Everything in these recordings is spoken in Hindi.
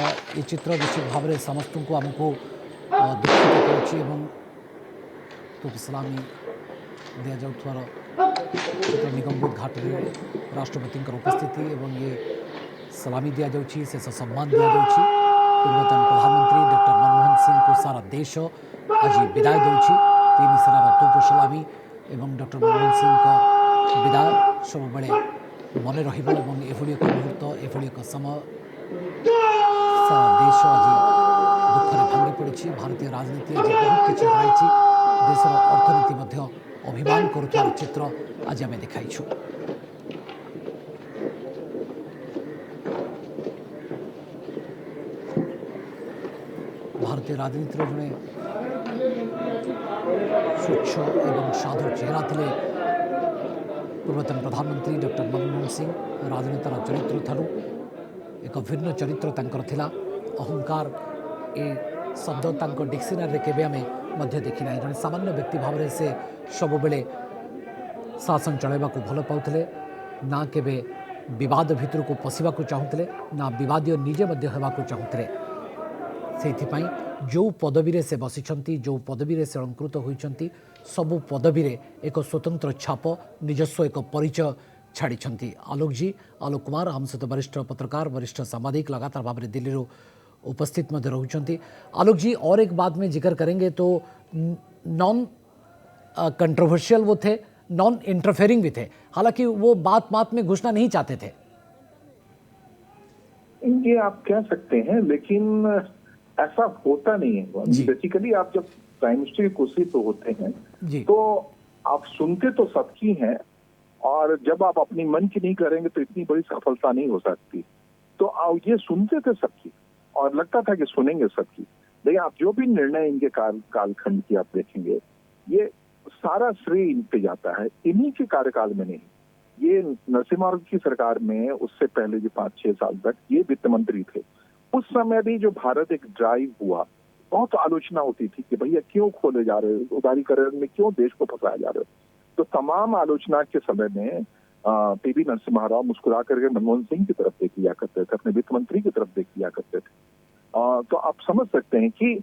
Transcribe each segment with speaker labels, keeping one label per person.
Speaker 1: ये चित्र निश्चित भाव में समस्त को आमको दुखित कर तोप सलामी दि जाऊर चित्र निगमबोध घाट में राष्ट्रपति उपस्थिति एवं ये सलामी दि जाऊँगी शेष सम्मान दि जाऊँगी पूर्वतन प्रधानमंत्री डॉक्टर मनमोहन सिंह को सारा देश आज विदाय दूसरी तीन सेनार तोप सलामी एवं डॉक्टर मनमोहन सिंह का विदाय सब बड़े मन रही एक मुहूर्त एभली एक समय सारा देश आज दुखरे भांगी पड़ी भारतीय राजनीति आज बहुत किसी हराई देशर अर्थनीति अभिमान करुवार चित्र आज आम देखाइछु। भारतीय राजनीति जड़े स्वच्छ एवं साधु चेहरा थे पूर्वतन प्रधानमंत्री डॉक्टर मनमोहन सिंह राजनेतार चरित्र ठारू एक भिन्न चरित्र तांकर थिला अहंकार ए शब्द तांको डिक्शनरी केबे आम देखी ना जड़े सामान्य व्यक्ति भाव में से सब बेले शासन चलाइबा को भल पाउथिले ना केबे विवाद भितर को पशिबा को चाहूले ना विवादीय निजे होगा को चाहूले से जो पदवी से बसिछंती जो पदवी से अलंकृत होइछंती सबु पदवी एक स्वतंत्र छाप निजस्व एक परिचय छाड़ी आलोक जी आलोक कुमार हम सहित वरिष्ठ पत्रकार वरिष्ठ सांबादिक लगातार भाव में दिल्ली उपस्थित रहते। आलोक जी और एक बात में जिक्र करेंगे तो नॉन कंट्रोवर्शियल वो थे, नॉन इंटरफेयरिंग भी थे, हालांकि वो बात में घुसना नहीं चाहते थे।
Speaker 2: ये आप कह सकते हैं लेकिन ऐसा होता नहीं है। बेसिकली आप जब प्राइम मिनिस्टर की कुर्सी पे होते हैं तो आप सुनते तो सबकी हैं और जब आप अपनी मन की नहीं करेंगे तो इतनी बड़ी सफलता नहीं हो सकती। तो आप ये सुनते थे सबकी और लगता था कि सुनेंगे सबकी, लेकिन आप जो भी निर्णय इनके कालखंड की आप देखेंगे ये सारा श्रेय इन पे जाता है, इन्हीं के कार्यकाल में नहीं। ये नरसिम्हा की सरकार में उससे पहले जो 5-6 साल तक ये वित्त मंत्री थे, उस समय भी जो भारत एक ड्राइव हुआ बहुत आलोचना होती थी कि भैया क्यों खोले जा रहे हो, उदारीकरण में क्यों देश को फंसाया जा रहा है। तो तमाम आलोचना के समय में पीवी नरसिम्हा राव मुस्कुरा करके मनमोहन सिंह की तरफ देख लिया करते थे, अपने वित्त मंत्री की तरफ देख लिया करते थे। तो आप समझ सकते हैं कि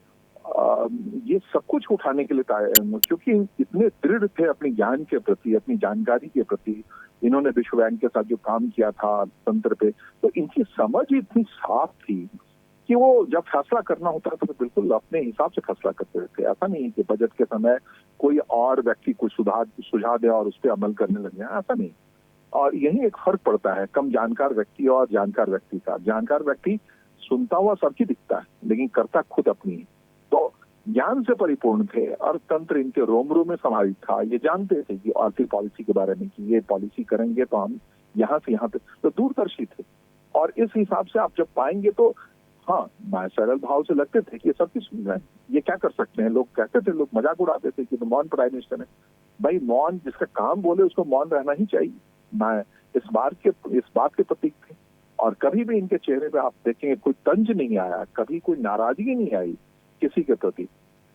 Speaker 2: ये सब कुछ उठाने के लिए क्योंकि इतने दृढ़ थे अपने ज्ञान के प्रति, अपनी जानकारी के प्रति। इन्होंने विश्व बैंक के साथ जो काम किया था तंत्र पे, तो इनकी समझ इतनी साफ थी कि वो जब फैसला करना होता था तो बिल्कुल अपने हिसाब से फैसला करते थे। ऐसा नहीं कि बजट के समय कोई और व्यक्ति कोई सुझाव दे और उस पर अमल करने लगे, ऐसा नहीं। और यही एक फर्क पड़ता है कम जानकार व्यक्ति और जानकार व्यक्ति का। जानकार व्यक्ति सुनता हुआ सबकी दिखता है लेकिन करता खुद अपनी है। तो ज्ञान से परिपूर्ण थे और तंत्र इनके रोम रोम में समाहित था। ये जानते थे कि आर्थिक पॉलिसी के बारे में कि ये पॉलिसी करेंगे तो हम यहाँ से यहाँ पे, तो दूरदर्शी थे। और इस हिसाब से आप जब पाएंगे तो हाँ, मैं सरल भाव से लगते थे कि सब कुछ सुन रहे हैं, ये क्या कर सकते हैं। लोग कहते थे, लोग मजाक उड़ाते थे कि तो मौन प्राइम मिनिस्टर है। भाई मौन, जिसका काम बोले उसको मौन रहना ही चाहिए। मैं इस बात के प्रतीक थे और कभी भी इनके चेहरे पे आप देखेंगे कोई तंज नहीं आया, कभी कोई नाराजगी नहीं आई किसी के प्रति।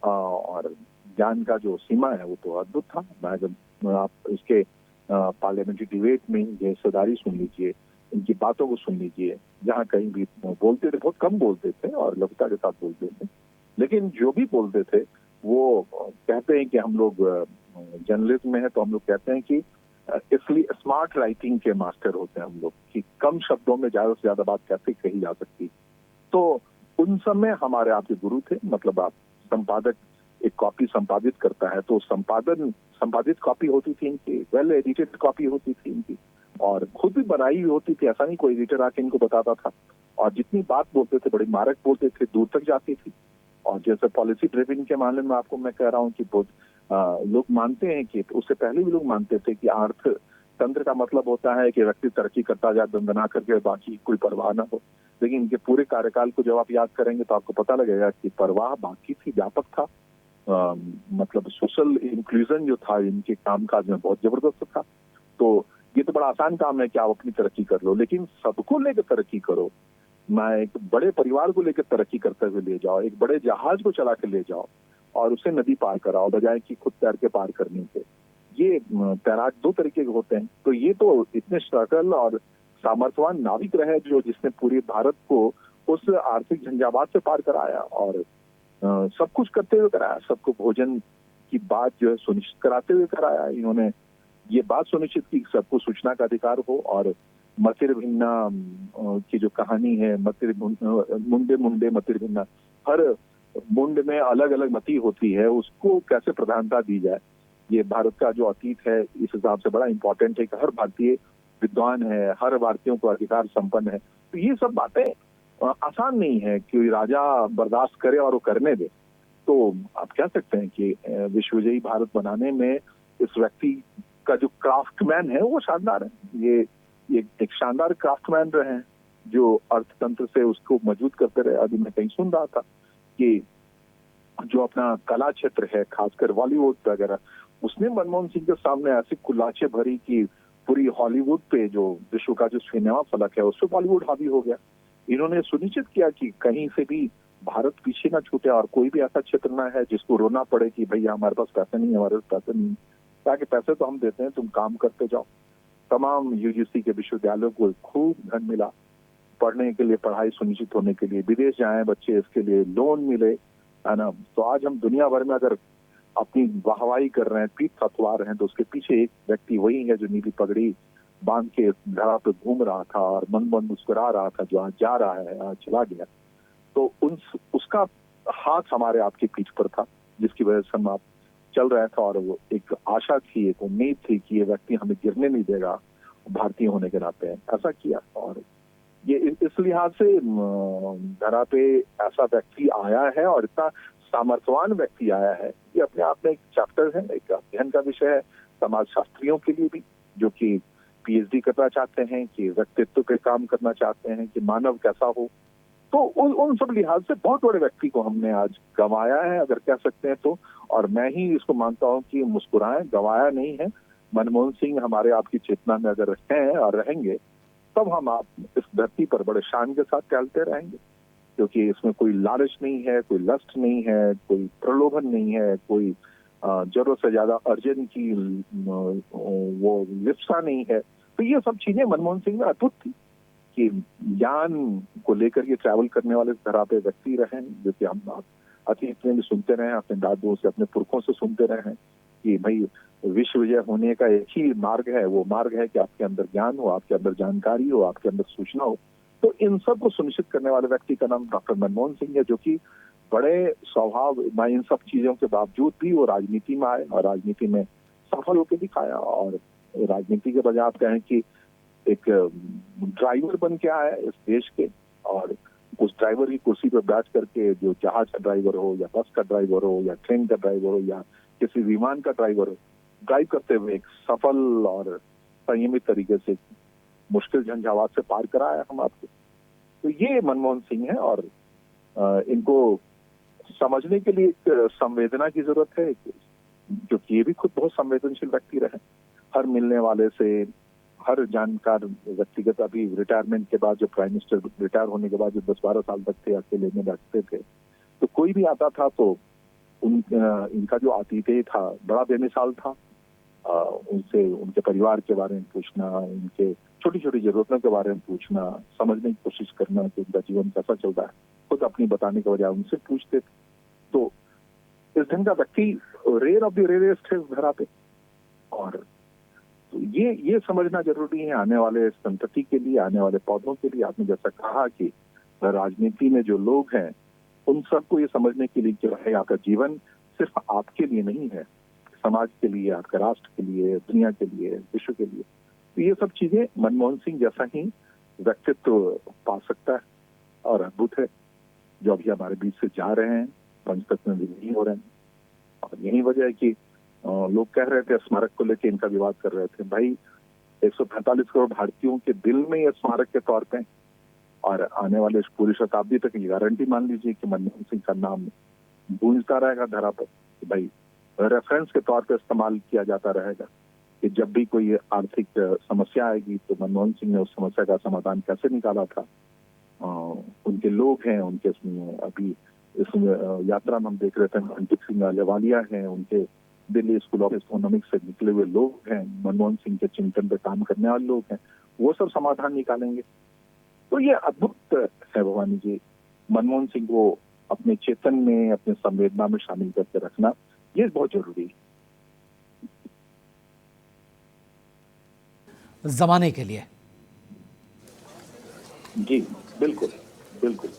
Speaker 2: और ज्ञान का जो सीमा है वो तो अद्भुत था। मैं जब आप इसके पार्लियामेंट्री डिबेट में ये हिस्सेदारी सुन लीजिए, इनकी बातों को सुन लीजिए, जहाँ कहीं भी बोलते थे, बहुत कम बोलते थे और लघुता के साथ बोलते थे, लेकिन जो भी बोलते थे वो कहते हैं कि हम लोग जर्नलिज्म में है तो हम लोग कहते हैं कि इसलिए स्मार्ट राइटिंग के मास्टर होते हैं हम लोग, कि कम शब्दों में ज्यादा से ज्यादा बात कैसे कही जा सकती। तो उन समय हमारे आपके गुरु थे। मतलब आप संपादक एक कॉपी संपादित करता है तो संपादित कॉपी होती थी इनकी, वेल एडिटेड कॉपी होती थी इनकी और खुद भी बनाई हुई होती थी। ऐसा नहीं कोई एडिटर आके इनको बताता था। और जितनी बात बोलते थे बड़ी मारक बोलते थे, दूर तक जाती थी। और जैसे पॉलिसी ड्रिविंग के मामले में आपको मैं कह रहा हूँ कि बहुत लोग मानते हैं कि उससे पहले भी लोग मानते थे कि अर्थतंत्र का मतलब होता है कि व्यक्ति तरक्की करता जाए दंदना करके, बाकी कोई परवाह ना हो। लेकिन इनके पूरे कार्यकाल को जब आप याद करेंगे तो आपको पता लगेगा कि परवाह बाकी थी, व्यापक था। मतलब सोशल इंक्लूजन जो था इनके कामकाज में बहुत जबरदस्त था। तो ये तो बड़ा आसान काम है कि आप अपनी तरक्की कर लो, लेकिन सबको लेकर तरक्की करो। मैं एक बड़े परिवार को लेकर तरक्की करते हुए ले जाओ, एक बड़े जहाज को चला के ले जाओ और उसे नदी पार कराओ बजाय कि खुद तैर के पार करने के। ये तैराक दो तरीके के होते हैं। तो ये तो इतने सकल और सामर्थ्यवान नाविक रहे जो जिसने पूरे भारत को उस आर्थिक झंझावात से पार कराया और सब कुछ करते हुए कराया, सबको भोजन की बात जो है सुनिश्चित कराते हुए कराया। इन्होंने ये बात सुनिश्चित की सबको सूचना का अधिकार हो और मतिर भिन्ना की जो कहानी है, मुंडे मुंडे मतिर भिन्ना, हर मुंड में अलग अलग मति होती है, उसको कैसे प्रधानता दी जाए। ये भारत का जो अतीत है इस हिसाब से बड़ा इंपॉर्टेंट है कि हर भारतीय विद्वान है, हर भारतीयों को अधिकार संपन्न है। तो ये सब बातें आसान नहीं है कि राजा बर्दाश्त करे और वो करने दे। तो आप कह सकते हैं कि विश्वविजयी भारत बनाने में इस व्यक्ति का जो क्राफ्टमैन है वो शानदार है। ये एक शानदार क्राफ्टमैन रहे हैं जो अर्थतंत्र से उसको मजबूत करते रहे। अभी मैं कहीं सुन रहा था कि जो अपना कला क्षेत्र है, खासकर बॉलीवुड वगैरह, उसने मनमोहन सिंह के सामने ऐसी कुल्लाचे भरी कि पूरी हॉलीवुड पे जो विश्व का जो सिनेमा फलक है उस पर बॉलीवुड हावी हो गया। इन्होंने सुनिश्चित किया कि कहीं से भी भारत पीछे ना छूटे और कोई भी ऐसा क्षेत्र ना है जिसको रोना पड़े कि भैया हमारे पास पैसे नहीं, हमारे पास पैसे नहीं। ताकि पैसे तो हम देते हैं, तुम काम करते जाओ। तमाम यूजीसी के विश्वविद्यालयों को खूब धन मिला पढ़ने के लिए, पढ़ाई सुनिश्चित होने के लिए, विदेश जाए बच्चे इसके लिए लोन मिले, है ना। तो आज हम दुनिया भर में अगर अपनी वाहवाही कर रहे हैं, पीठ थपवा रहे हैं, तो उसके पीछे एक व्यक्ति वही है जो नीली पगड़ी बांध के धरा पे घूम रहा था और मन मन मुस्कुरा रहा था, जो आज जा रहा है, आज चला गया। तो उसका हाथ हमारे आपकी पीठ पर था, जिसकी वजह से हम आप चल रहे थे और वो एक आशा थी, एक उम्मीद थी कि ये व्यक्ति हमें गिरने नहीं देगा, भारतीय होने के नाते ऐसा किया। और ये इस लिहाज से धरा पे ऐसा व्यक्ति आया है और इतना सामर्थ्यवान व्यक्ति आया है, ये अपने आप में एक चैप्टर है, एक अध्ययन का विषय है समाजशास्त्रियों के लिए भी, जो कि पीएचडी करना चाहते हैं, कि व्यक्तित्व पे काम करना चाहते हैं, कि मानव कैसा हो। तो उन सब लिहाज से बहुत बड़े व्यक्ति को हमने आज गंवाया है, अगर कह सकते हैं तो। और मैं ही इसको मानता हूं कि मुस्कुराएं, गंवाया नहीं है। मनमोहन सिंह हमारे आपकी चेतना में अगर हैं और रहेंगे, तब हम आप इस धरती पर बड़े शान के साथ टहलते रहेंगे, क्योंकि इसमें कोई लालच नहीं है, कोई लस्ट नहीं है, कोई प्रलोभन नहीं है, कोई जरूरत से ज्यादा अर्जन की वो लिप्सा नहीं है। तो ये सब चीजें मनमोहन सिंह में अद्भुत थी कि ज्ञान को लेकर के ट्रैवल करने वाले धरा पे व्यक्ति रहे, जो कि हम अतीत में भी सुनते रहे, अपने दादुओं से, अपने पुरखों से सुनते रहे हैं कि भाई विश्व विजय होने का एक ही मार्ग है, वो मार्ग है कि आपके अंदर ज्ञान हो, आपके अंदर जानकारी हो, आपके अंदर सूचना हो। तो इन सब को सुनिश्चित करने वाले व्यक्ति का नाम डॉक्टर मनमोहन सिंह है, जो कि बड़े स्वभाव में इन सब चीजों के बावजूद भी वो राजनीति में आए और राजनीति में सफल होकर दिखाया। और राजनीति के बजाय आप कहें कि एक ड्राइवर बन के आया इस देश के, और उस ड्राइवर की कुर्सी पर बैठ करके, जो जहाज का ड्राइवर हो या बस का ड्राइवर हो या ट्रेन का ड्राइवर हो या किसी विमान का ड्राइवर हो, ड्राइव करते हुए एक सफल और संयमित तरीके से मुश्किल झंझावात से पार कराया हम आपको। तो ये मनमोहन सिंह है और इनको समझने के लिए एक संवेदना की जरूरत है, क्योंकि ये भी खुद बहुत संवेदनशील व्यक्ति रहे। हर मिलने वाले से, हर जानकार व्यक्तिगत, अभी रिटायरमेंट के बाद जो प्राइम मिनिस्टर रिटायर होने के बाद जो 10-12 साल तक थे अकेले में बैठते थे, तो कोई भी आता था तो इनका जो आतिथ्य था बड़ा बेमिसाल था। उनसे उनके परिवार के बारे में पूछना, उनके छोटी छोटी जरूरतों के बारे में पूछना, समझने की कोशिश करना कि उनका जीवन कैसा चल रहा है, खुद अपनी बताने के बजाय उनसे पूछते थे। तो इस ढंग का व्यक्ति रेयर ऑफ द रेयरेस्ट है इस धरा पे। और तो ये समझना जरूरी है आने वाले संतति के लिए, आने वाले पौधों के लिए। आपने जैसा कहा कि राजनीति में जो लोग हैं उन सबको ये समझने के लिए जो है, आपका जीवन सिर्फ आपके लिए नहीं है, समाज के लिए, आपके राष्ट्र के लिए, दुनिया के लिए, विश्व के लिए। तो ये सब चीजें मनमोहन सिंह जैसा ही व्यक्तित्व पा सकता है और अद्भुत है, जो अभी हमारे बीच से जा रहे हैं, पंचतत्व में विलीन हो रहे हैं। और यही वजह है कि लोग कह रहे थे स्मारक को लेकर इनका विवाद कर रहे थे। भाई 145 करोड़ भारतीयों के दिल में ये स्मारक के तौर पे, और आने वाले पूरी शताब्दी तक ये गारंटी मान लीजिए कि मनमोहन सिंह का नाम गूंजता रहेगा धरा पर, कि भाई रेफरेंस के तौर पे इस्तेमाल किया जाता रहेगा कि जब भी कोई आर्थिक समस्या आएगी तो मनमोहन सिंह ने उस समस्या का समाधान कैसे निकाला था। उनके लोग हैं, उनके अभी इस यात्रा में हम देख रहे थे मनदीप सिंह अहलूवालिया हैं, उनके दिल्ली स्कूल ऑफ इकोनॉमिक्स से निकले हुए लोग हैं, मनमोहन सिंह के चिंतन पे काम करने वाले लोग हैं, वो सब समाधान निकालेंगे। तो ये अद्भुत है भवानी जी, मनमोहन सिंह को अपने चेतन में, अपने संवेदना में शामिल करके रखना, ये बहुत जरूरी है
Speaker 1: जमाने के लिए।
Speaker 2: जी बिल्कुल बिल्कुल।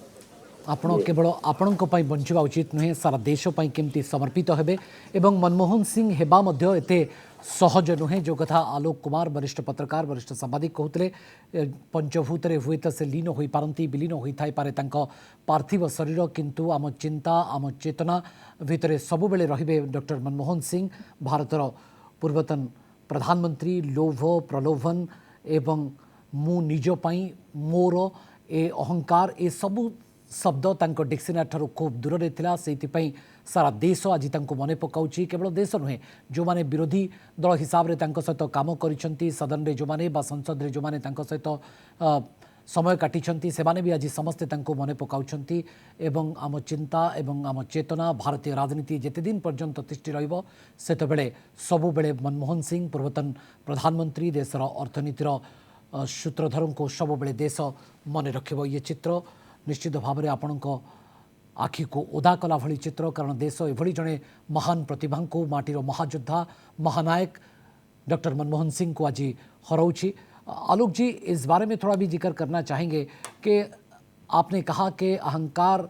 Speaker 1: आपण केवल आपण बंचा उचित नुहे, सारा देश केमती समर्पित हेबे एवं मनमोहन सिंह हेबा मध्य एते सहज नुहे, जो कथा आलोक कुमार वरिष्ठ पत्रकार वरिष्ठ सांबादिक कहते पंचभूत हुए तो से लीन हो पारती, विलीन होता पारे पार्थिव शरीर, किंतु आम चिंता आम चेतना भितर सबु बेले रहिबे डॉक्टर मनमोहन सिंह, भारतर पूर्वतन प्रधानमंत्री। लोभ प्रलोभन एवं मु निज पाई मोर ए अहंकार ए सबु शब्द तांको डिक्शनरी ठारू खूब दूर रे थिला, सेइतिपई सारा देश आज तांको मने पकाउची। केवल देश नुहे, जो माने विरोधी दल हिसाब रे तांको सहित काम करिसंती, सदन रे जो माने बा संसद रे जो माने तांको सहित समय काटिछंती, से माने भी आज समस्ते तांको मने पकाउछंती। एवं आम चिंता एवं आम चेतना भारतीय राजनीति जेते दिन पर्यंत तिष्ठि रहिबो, सेते बेले सबु बेले मनमोहन सिंह पूर्वतन प्रधानमंत्री देशर अर्थनीतिर सूत्रधर को सब बेले देश मन रखिबो। ये चित्र निश्चित भाव में आपण आखि को ओदा कला भली चित्र, कारण देश एभली जड़े महान प्रतिभा को, माटीर महायोद्धा महानायक डॉक्टर मनमोहन सिंह को आज हराउछि। आलोक जी, इस बारे में थोड़ा भी जिक्र करना चाहेंगे कि आपने कहा कि अहंकार,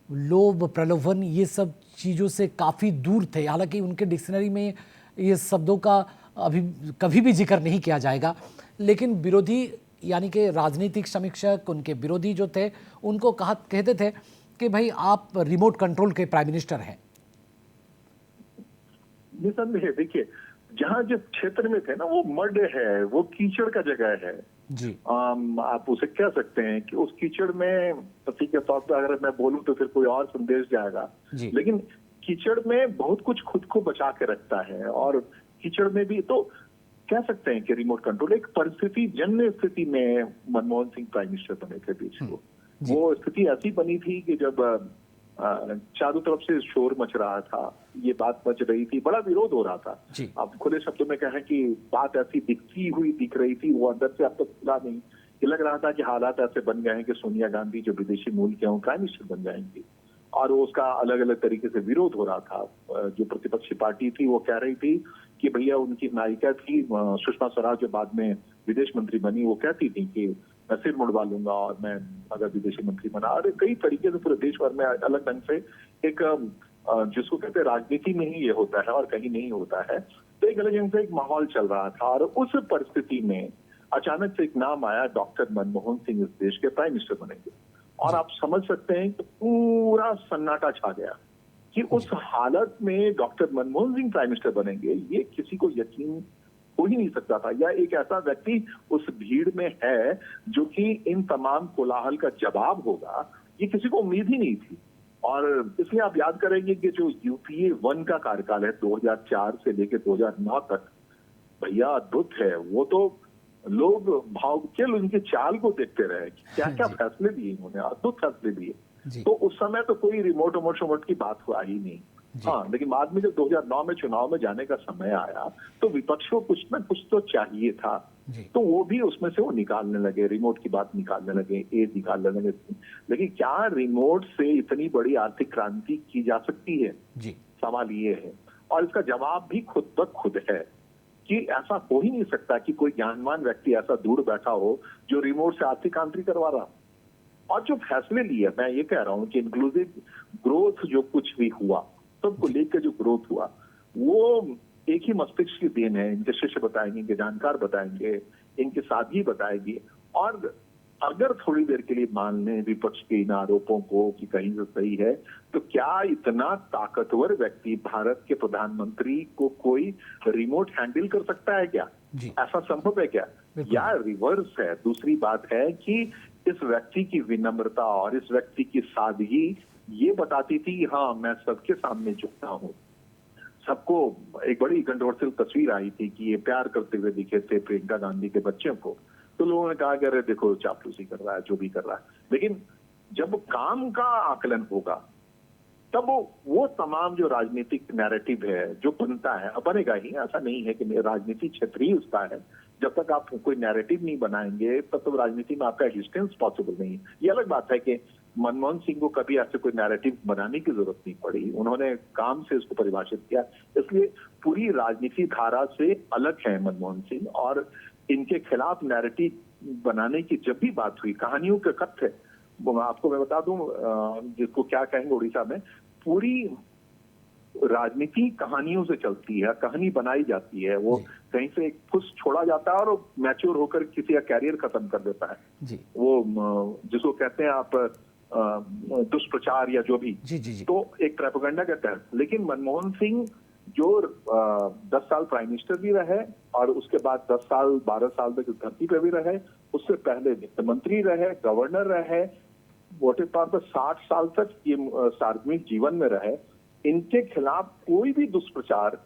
Speaker 1: लोभ, प्रलोभन ये सब चीज़ों से काफ़ी दूर थे, हालांकि उनके डिक्शनरी में ये शब्दों का अभी कभी भी जिक्र नहीं किया जाएगा, लेकिन विरोधी यानी कि राजनीतिक समीक्षक, उनके विरोधी जो थे, उनको कहते थे कि भाई आप रिमोट कंट्रोल के प्राइम मिनिस्टर हैं।
Speaker 2: निसंदेह देखिए, जहां जिस क्षेत्र में थे ना, वो मड है, वो कीचड़ का जगह है
Speaker 1: जी।
Speaker 2: आप उसे कह सकते हैं कि उस कीचड़ में पति के तौर पर अगर मैं बोलूं तो फिर कोई और संदेश जाएगा, लेकिन कीचड़ में बहुत कुछ खुद को बचा के रखता है, और कीचड़ में भी तो कह सकते हैं कि रिमोट कंट्रोल एक परिस्थिति जन्य स्थिति में मनमोहन सिंह प्राइम मिनिस्टर बने थे बीच को। वो स्थिति ऐसी बनी थी कि जब चारों तरफ से शोर मच रहा था, ये बात मच रही थी, बड़ा विरोध हो रहा था। अब खुले शब्दों में कहें कि बात ऐसी दिख रही थी, वो अंदर से अब तक खुला नहीं, ये लग रहा था कि हालात ऐसे बन गए हैं कि सोनिया गांधी जो विदेशी मूल के हैं प्राइम मिनिस्टर बन जाएंगी, और उसका अलग अलग तरीके से विरोध हो रहा था। जो प्रतिपक्षी पार्टी थी वो कह रही थी कि भैया, उनकी नायिका थी सुषमा स्वराज जो बाद में विदेश मंत्री बनी, वो कहती थी कि मैं सिर मुड़वा लूंगा और मैं अगर विदेशी मंत्री बना। और कई तरीके से पूरे देश भर में अलग ढंग से एक जिसको कहते हैं राजनीति में ही ये होता है और कहीं नहीं होता है, तो एक अलग ढंग से एक माहौल चल रहा था। और उस परिस्थिति में अचानक से एक नाम आया, डॉक्टर मनमोहन सिंह इस देश के प्राइम मिनिस्टर बनेंगे, और आप समझ सकते हैं कि पूरा सन्नाटा छा गया कि उस हालत में doctor Manmohan Singh prime minister बनेंगे, ये किसी को यकीन हो ही नहीं सकता था। या एक ऐसा व्यक्ति उस भीड़ में है जो कि इन तमाम कोलाहल का जवाब होगा, ये किसी को उम्मीद ही नहीं थी। और इसलिए आप याद करेंगे कि जो यूपीए 1 का कार्यकाल है 2004 से लेकर 2009 तक, भैया अद्भुत है। वो तो लोग भावुक उनके चाल को देखते रहे, क्या क्या फैसले लिए इन्होंने, अद्भुत फैसले लिए। तो उस समय तो कोई रिमोट की बात हुआ ही नहीं। हाँ, लेकिन बाद में जब 2009 में चुनाव में जाने का समय आया तो विपक्ष को कुछ ना कुछ तो चाहिए था, तो वो भी उसमें से वो निकालने लगे, रिमोट की बात निकालने लगे, एज निकालने लगे। लेकिन क्या रिमोट से इतनी बड़ी आर्थिक क्रांति की जा सकती है? सवाल ये है, और इसका जवाब भी खुद ब खुद है कि ऐसा हो ही नहीं सकता कि कोई ज्ञानवान व्यक्ति ऐसा दूर बैठा हो जो रिमोट से आर्थिक क्रांति करवा रहा। और जो फैसले लिए, मैं ये कह रहा हूं कि इंक्लूसिव ग्रोथ जो कुछ भी हुआ, सबको लेकर जो ग्रोथ हुआ, वो एक ही मस्तिष्क की देन है। इनके शिष्य बताएंगे, इनके जानकार बताएंगे, इनके साथी बताएंगे। और अगर थोड़ी देर के लिए मान लें विपक्ष के इन आरोपों को कि कहीं से सही है, तो क्या इतना ताकतवर व्यक्ति भारत के प्रधानमंत्री को कोई रिमोट हैंडल कर सकता है क्या? ऐसा संभव है क्या? या रिवर्स है? दूसरी बात है कि इस व्यक्ति की विनम्रता और इस व्यक्ति की सादगी ये बताती थी, हाँ मैं सबके सामने झुकता हूँ। सबको एक बड़ी कंट्रोवर्शियल तस्वीर आई थी कि ये प्यार करते हुए दिखे थे प्रियंका गांधी के बच्चों को, तो लोगों ने कहा कि अरे देखो चापलूसी कर रहा है, जो भी कर रहा है। लेकिन जब काम का आकलन होगा तब वो तमाम जो राजनीतिक नैरेटिव है जो बनता है, बनेगा ही, ऐसा नहीं है कि राजनीतिक क्षेत्र ही उसका है, जब तक आप कोई नैरेटिव नहीं बनाएंगे तब तक राजनीति में आपका एग्जिस्टेंस पॉसिबल नहीं है। ये अलग बात है कि मनमोहन सिंह को कभी ऐसे कोई नैरेटिव बनाने की जरूरत नहीं पड़ी, उन्होंने काम से इसको परिभाषित किया, इसलिए पूरी राजनीति धारा से अलग है मनमोहन सिंह। और इनके खिलाफ नैरेटिव बनाने की जब भी बात हुई, कहानियों के कथ्य, आपको मैं बता दूं जिसको क्या कहेंगे उड़ीसा में, पूरी राजनीति कहानियों से चलती है, कहानी बनाई जाती है, वो कहीं से एक फुस छोड़ा जाता है और मैच्योर होकर किसी का कैरियर खत्म कर देता है जी। वो जिसको कहते हैं आप दुष्प्रचार या जो भी जी। तो एक प्रोपेगेंडा के तहत। लेकिन मनमोहन सिंह जो 10 साल प्राइम मिनिस्टर भी रहे और उसके बाद 10 साल 12 साल तक इस धरती पे भी रहे, उससे पहले वित्त मंत्री रहे, गवर्नर रहे, मोटे तौर पर 60 साल तक ये सार्वजनिक जीवन में रहे। इनके खिलाफ कोई भी दुष्प्रचार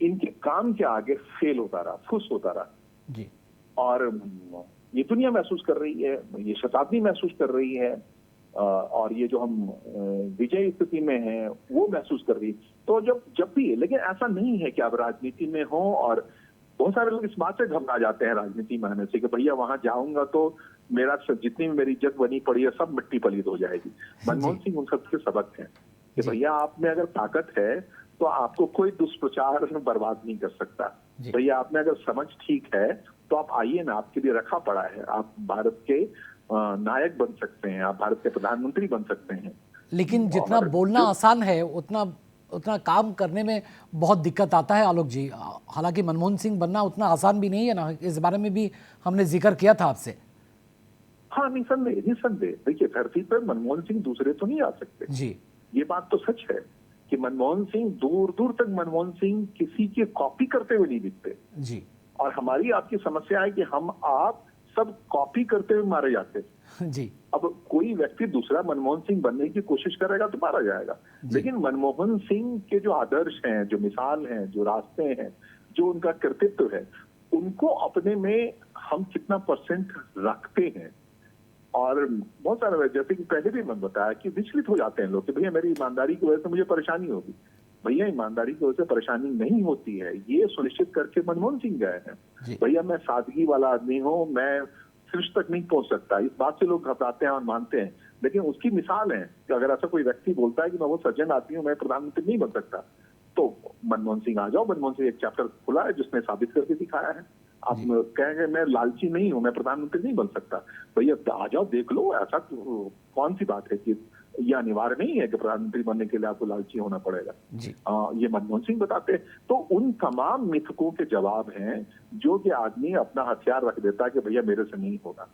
Speaker 2: इनके काम के आगे फेल होता रहा, फुस होता रहा जी। और ये दुनिया महसूस कर रही है, ये शताब्दी महसूस कर रही है, और ये जो हम विजय स्थिति में हैं वो महसूस कर रही है। तो जब भी, लेकिन ऐसा नहीं है कि आप राजनीति में हो, और बहुत सारे लोग इस बात से घबरा जाते हैं राजनीति में आने से कि भैया वहां जाऊंगा तो मेरा जितनी भी मेरी इज्जत बनी पड़ी है सब मिट्टी पलीत हो जाएगी। मनमोहन सिंह उन सबसे सबक है कि भैया आप में अगर ताकत है तो आपको कोई दुष्प्रचार बर्बाद नहीं कर सकता। भैया आप में अगर समझ ठीक है तो आप आइए ना, आपके लिए रखा पड़ा है, आप भारत के नायक बन सकते हैं, आप भारत के प्रधानमंत्री बन सकते हैं।
Speaker 1: लेकिन जितना बोलना आसान है उतना काम करने में बहुत दिक्कत आता है आलोक जी। हालांकि मनमोहन सिंह बनना उतना आसान भी नहीं है ना, इस बारे में भी हमने जिक्र किया था आपसे।
Speaker 2: हाँ, निसंदेह। देखिए, धरती पर मनमोहन सिंह दूसरे तो नहीं आ सकते जी, ये बात तो सच है कि मनमोहन सिंह दूर दूर तक मनमोहन सिंह किसी की कॉपी करते हुए नहीं दिखते जी। और हमारी आपकी समस्या है कि हम आप सब कॉपी करते हुए मारे जाते जी। अब कोई व्यक्ति दूसरा मनमोहन सिंह बनने की कोशिश करेगा तो मारा जाएगा, लेकिन मनमोहन सिंह के जो आदर्श हैं, जो मिसाल हैं, जो रास्ते हैं, जो उनका कृतित्व है, उनको अपने में हम कितना परसेंट रखते हैं। और बहुत सारे, जैसे कि पहले भी मैंने बताया कि विचलित हो जाते हैं लोग कि भैया मेरी ईमानदारी की वजह से मुझे परेशानी होगी। भैया ईमानदारी की वजह से परेशानी नहीं होती है, ये सुनिश्चित करके मनमोहन सिंह गए हैं। भैया मैं सादगी वाला आदमी हूँ, मैं शीर्ष तक नहीं पहुंच सकता, इस बात से लोग घबराते हैं और मानते हैं, लेकिन उसकी मिसाल है कि अगर ऐसा कोई व्यक्ति बोलता है कि मैं वो सज्जन आदमी हूँ, मैं प्रधानमंत्री नहीं बन सकता, तो मनमोहन सिंह आ जाओ। मनमोहन सिंह एक चैप्टर खुला है जिसने साबित करके दिखाया है। आप कहेंगे मैं लालची नहीं हूं, मैं प्रधानमंत्री नहीं बन सकता, भैया आ जाओ देख लो, ऐसा कौन सी बात है कि यह अनिवार्य नहीं है कि प्रधानमंत्री बनने के लिए आपको लालची होना पड़ेगा जी। ये मनमोहन सिंह बताते हैं। तो उन तमाम मिथकों के जवाब हैं जो कि आदमी अपना हथियार रख देता है कि भैया मेरे से नहीं होगा।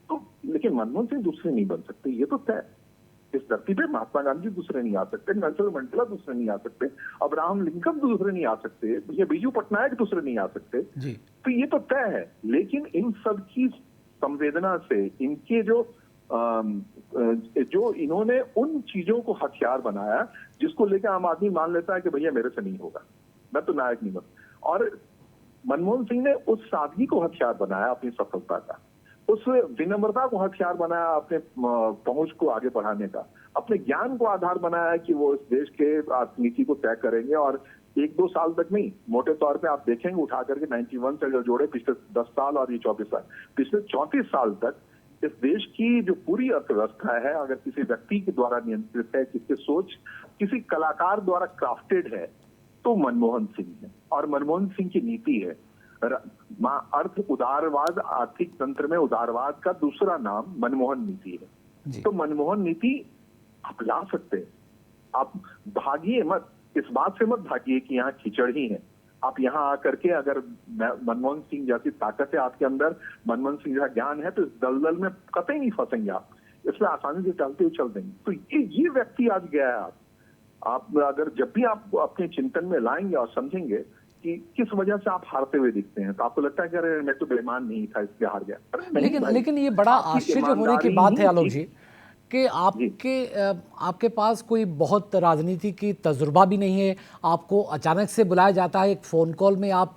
Speaker 2: तो लेकिन मनमोहन सिंह दूसरे नहीं बन सकते, ये तो तय। इस धरती पे महात्मा गांधी दूसरे नहीं आ सकते, नेल्सन मंडेला दूसरे नहीं आ सकते, अब्राहम लिंकन दूसरे नहीं आ सकते, ये बीजू पटनायक दूसरे नहीं आ सकते जी। तो ये तो तय है। लेकिन इन सब की संवेदना से, इनके जो इन्होंने उन चीजों को हथियार बनाया जिसको लेकर आम आदमी मान लेता है कि भैया मेरे से नहीं होगा, मैं तो नायक नहीं बन। और मनमोहन सिंह ने उस सादगी को हथियार बनाया अपनी सफलता का, उस विनम्रता को हथियार बनाया अपने पहुंच को आगे बढ़ाने का, अपने ज्ञान को आधार बनाया कि वो इस देश के नीति को तय करेंगे। और 1-2 साल तक नहीं, मोटे तौर पे आप देखेंगे उठा करके 91 से जो जोड़े पिछले 10 साल और ये 24 साल, पिछले 34 साल तक इस देश की जो पूरी अर्थव्यवस्था है, अगर किसी व्यक्ति के द्वारा नियंत्रित है, किसी सोच किसी कलाकार द्वारा क्राफ्टेड है, तो मनमोहन सिंह है। और मनमोहन सिंह की नीति है अर्थ उदारवाद। आर्थिक तंत्र में उदारवाद का दूसरा नाम मनमोहन नीति है। तो मनमोहन नीति आप ला सकते हैं, आप भागिए मत, इस बात से मत भागिए कि यहाँ कीचड़ ही है। आप यहाँ आकर के अगर मनमोहन सिंह जैसी ताकत है आपके अंदर, मनमोहन सिंह जैसा ज्ञान है, तो इस दलदल में कतई नहीं फंसेंगे आप, इसमें आसानी से चलते हुए चल देंगे। तो ये व्यक्ति आज गया है। आप अगर जब भी आप अपने चिंतन में लाएंगे और समझेंगे कि किस वजह से आप हारते हुए दिखते हैं, तो आपको लगता है कि अरे मैं तो बेईमान नहीं था इसलिए हार गया।
Speaker 1: लेकिन ये बड़ा आश्चर्य होने की बात है आलोक जी कि आपके पास कोई बहुत राजनीति की तजुर्बा भी नहीं है, आपको अचानक से बुलाया जाता है, एक फ़ोन कॉल में आप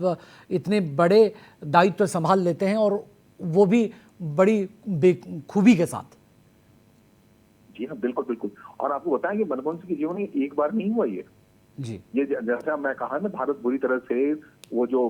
Speaker 1: इतने बड़े दायित्व संभाल लेते हैं और वो भी बड़ी बेखूबी के साथ।
Speaker 2: जी हाँ, बिल्कुल बिल्कुल। और आपको बताएं कि मनमोहन सिंह के जीवन में एक बार नहीं हुआ ये जी। ये जैसा मैं कहा ना, भारत बुरी तरह से वो जो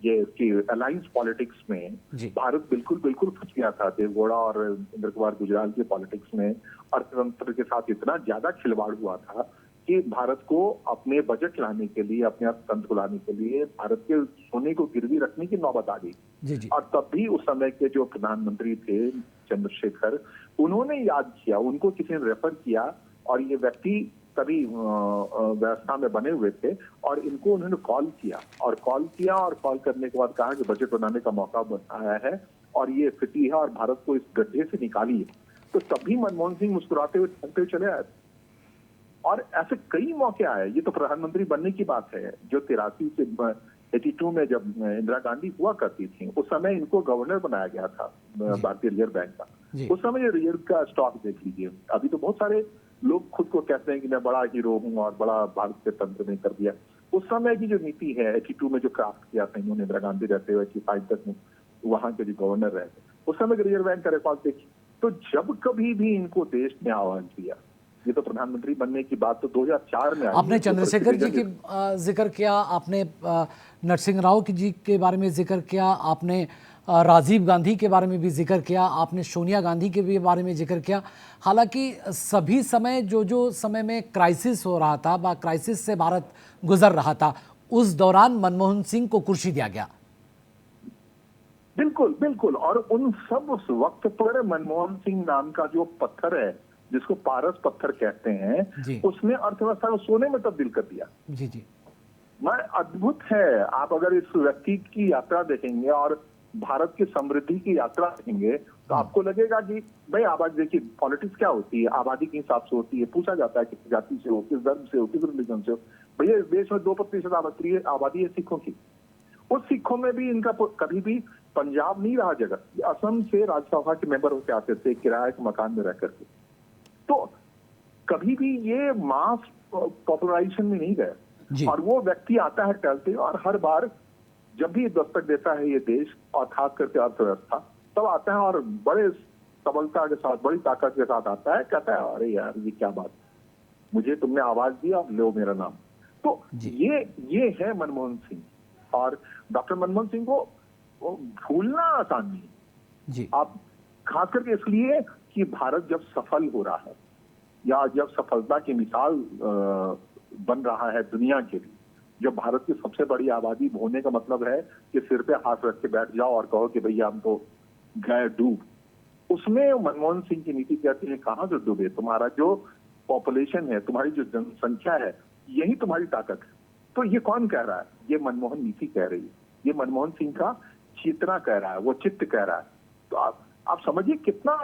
Speaker 2: ये इसकी अलायंस पॉलिटिक्स में भारत बिल्कुल फंस गया था। देवगौड़ा और इंद्र कुमार गुजराल की पॉलिटिक्स में अर्थतंत्र के साथ इतना ज्यादा खिलवाड़ हुआ था कि भारत को अपने बजट लाने के लिए, अपने अर्थतंत्र को लाने के लिए भारत के सोने को गिरवी रखने की नौबत आ गई। और तब भी उस समय के जो प्रधानमंत्री थे चंद्रशेखर, उन्होंने याद किया, उनको किसी ने रेफर किया, और ये व्यक्ति तभी व्यवस्था में बने हुए थे, और इनको उन्होंने कॉल किया और कॉल करने के बाद कहा कि बजट बनाने का मौका आया है और ये स्थिति है और भारत को इस गड्ढे से निकालिए। तो तभी मनमोहन सिंह मुस्कुराते हुए चले आए। और ऐसे कई मौके आए। ये तो प्रधानमंत्री बनने की बात है, जो 83 से 82 में जब इंदिरा गांधी हुआ करती थी, उस समय इनको गवर्नर बनाया गया था भारतीय रिजर्व बैंक का। उस समय रिजर्व का स्टॉक देख लीजिए। अभी तो बहुत सारे लोग खुद को कहते हैं कि मैं बड़ा हीरो हूं और बड़ा भारत के तंत्र में कर दिया। उस समय की जो नीति है 82 में जो क्राफ्ट किया था इन्होंने इंदिरा गांधी रहते हुए 85 तक में वहां के जो गवर्नर रहे थे, उस समय के रिजर्व बैंक का रिकॉर्ड देखिए। तो जब कभी भी इनको देश ने आह्वान किया, ये तो प्रधानमंत्री बनने की बात तो 2004 में आई।
Speaker 1: आपने चंद्रशेखर जी की जिक्र किया, आपने नरसिंह राव जी के बारे में जिक्र किया, आपने राजीव गांधी के बारे में भी जिक्र किया, आपने सोनिया गांधी के भी बारे में जिक्र किया। हालांकि सभी समय जो समय में क्राइसिस हो रहा था, क्राइसिस से भारत गुजर रहा था, उस दौरान मनमोहन सिंह को कुर्सी दिया गया।
Speaker 2: बिल्कुल। और उन सब उस वक्त पर मनमोहन सिंह नाम का जो पत्थर है, जिसको पारस पत्थर कहते हैं, उसने अर्थव्यवस्था को सोने में तब्दील कर दिया।
Speaker 1: जी।
Speaker 2: मैं अद्भुत है। आप अगर इस व्यक्ति की यात्रा देखेंगे और भारत की समृद्धि की यात्रा देखेंगे तो आपको लगेगा कि भाई आबादी, देखिए पॉलिटिक्स क्या होती है, आबादी के हिसाब से होती है। पूछा जाता है किस जाति से हो, किस धर्म से हो, किस रिलीजन से हो। भैया इस देश में 2% आबादी है सिखों की। उस सिखों में भी इनका कभी भी पंजाब नहीं रहा जगह। असम से राज्यसभा के मेंबर होकर आते थे किराए के मकान में रह करके। तो कभी भी ये मास पॉपुलराइजेशन में नहीं गया। और वो व्यक्ति आता है टहलते, और हर बार जब भी दस्तक देता है ये देश, और खास करके अर्थव्यवस्था, तब आता है और बड़े सबलता के साथ, बड़ी ताकत के साथ आता है, कहता है अरे यार ये क्या बात, मुझे तुमने आवाज दिया, लो मेरा नाम। तो ये है मनमोहन सिंह। और डॉक्टर मनमोहन सिंह को भूलना आसान नहीं। आप खास करके इसलिए कि भारत जब सफल हो रहा है, या जब सफलता की मिसाल बन रहा है दुनिया के लिए, जब भारत की सबसे बड़ी आबादी होने का मतलब है कि सिर पे हाथ रख के बैठ जाओ और कहो कि भैया हम तो गए डूब, उसमें मनमोहन सिंह की नीति कहती है कहां से डूबे, तुम्हारा जो पॉपुलेशन है, तुम्हारी जो जनसंख्या है, यही तुम्हारी ताकत है। तो ये कौन कह रहा है? ये मनमोहन नीति कह रही है, ये मनमोहन सिंह का चेतना कह रहा है, वो चित्त कह रहा है। तो आप समझिए कितना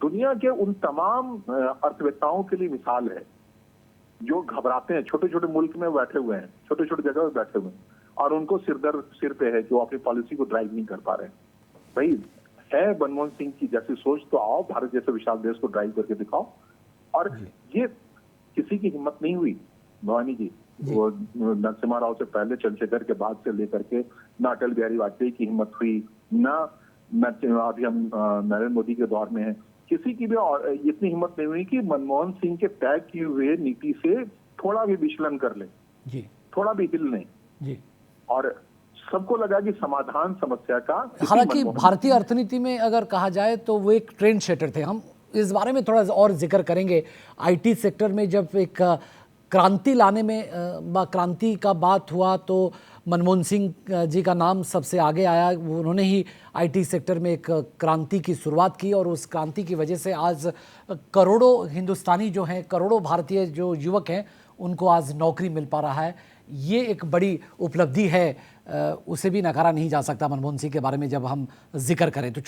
Speaker 2: दुनिया के उन तमाम अर्थवेत्ताओं के लिए मिसाल है जो घबराते हैं, छोटे छोटे मुल्क में बैठे हुए हैं, छोटे छोटे जगह में बैठे हुए हैं, और उनको सिर पे है जो अपनी पॉलिसी को ड्राइव नहीं कर पा रहे हैं। भाई है मनमोहन सिंह की जैसी सोच, तो आओ भारत जैसे विशाल देश को ड्राइव करके दिखाओ। और ये किसी की हिम्मत नहीं हुई भवानी जी। वो नरसिम्हा राव से पहले, चंद्रशेखर के बाद से लेकर के ना अटल बिहारी वाजपेयी की हिम्मत हुई, ना अभी हम नरेंद्र मोदी के दौर में है, किसी की भी इतनी हिम्मत नहीं हुई कि मनमोहन सिंह के तय किए हुए नीति से थोड़ा भी विचलन कर ले, थोड़ा भी हिल नहीं। और सबको लगा कि समाधान समस्या का।
Speaker 1: हालांकि भारतीय अर्थनीति में अगर कहा जाए तो वो एक ट्रेंड सेटर थे। हम इस बारे में थोड़ा और जिक्र करेंगे। आईटी सेक्टर में जब एक क्रांति लाने में क्रांति का बात हुआ तो मनमोहन सिंह जी का नाम सबसे आगे आया। उन्होंने ही आईटी सेक्टर में एक क्रांति की शुरुआत की, और उस क्रांति की वजह से आज करोड़ों हिंदुस्तानी जो हैं, करोड़ों भारतीय जो युवक हैं, उनको आज नौकरी मिल पा रहा है। ये एक बड़ी उपलब्धि है, उसे भी नकारा नहीं जा सकता मनमोहन सिंह के बारे में जब हम जिक्र करें तो।